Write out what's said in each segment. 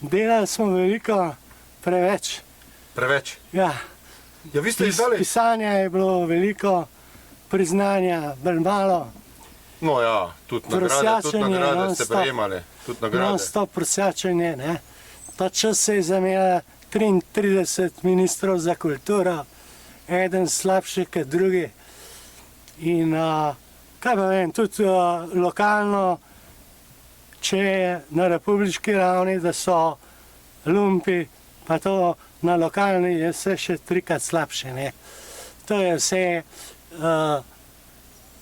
Delali smo veliko, preveč. Preveč? Ja. Ja, vi ste izdali? Pisanja je bilo veliko, priznanja bolj malo. No ja, tudi nagrade ste prejemali. Non-stop prosjačenje, ne. Ta čas se je zamenjala 33 ministrov za kulturo, eden slabši kot drugi. In kaj pa vem, tudi lokalno, če je na republiški ravni, da so lumpi, pa to na lokalni je vse še trikrat slabše, ne. To je vse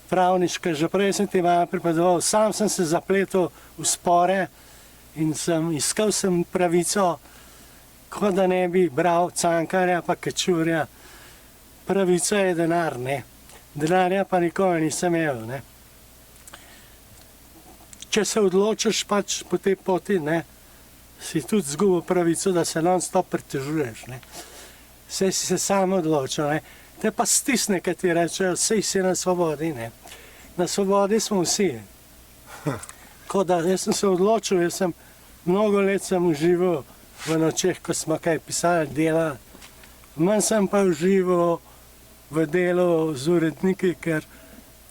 pravniško, že prej sem ti malo pripovedoval, sam sem se zapletel v spore in iskal sem pravico, kot da ne bi bral Cankarja pa Kačurja. Pravica je denar, ne. Denarja pa nikoli nisem imel, ne. Če se odločiš pač po tej poti, ne, si tudi izgubil pravico, da se non-stop pritožuješ, ne. Saj si se sam odločil, ne. Te pa stisne, kad ti rečejo, sej si na svobodi, ne. Na svobodi smo vsi. Ko da, jaz sem se odločil, mnogo let sem užival v nočeh, ko smo kaj pisali, delali. Manj sem pa užival v delu z uredniki, ker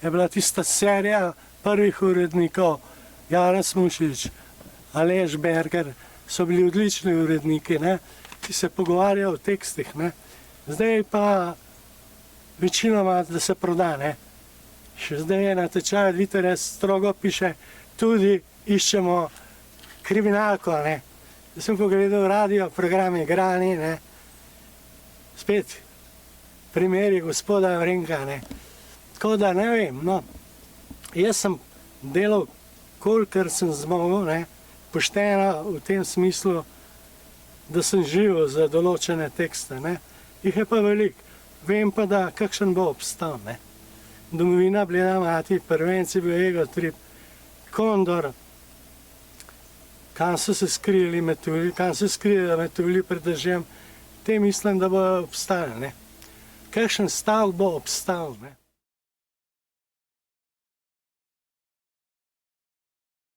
je bila tista serija prvih urednikov, Janez Mušič, Aleš Berger, so bili odlični uredniki, ne, ki se pogovarjajo o tekstih, ne. Zdaj pa večinoma, da se proda, ne. Še zdaj je na tečaju Tvitterja strogo piše, tudi iščemo kriminalko, ne. Jaz sem pogledal radio, program Igrani, ne. Spet primeri gospoda Vrenka, ne. Tako da ne vem, no. Jaz sem delal, kolikor sem zmogel, ne, pošteno v tem smislu, da sem živel za določene tekste, ne. Jih je pa veliko. Vem pa, da kakšen bo obstal, ne. Domovina, Bleda mati, Prvenci, bil Ego Trip, Kondor, kam so se skrili metulji, kam so skrili metulji pred dežjem, te mislim, da bo obstal, ne. Kakšen stav bo obstal, ne.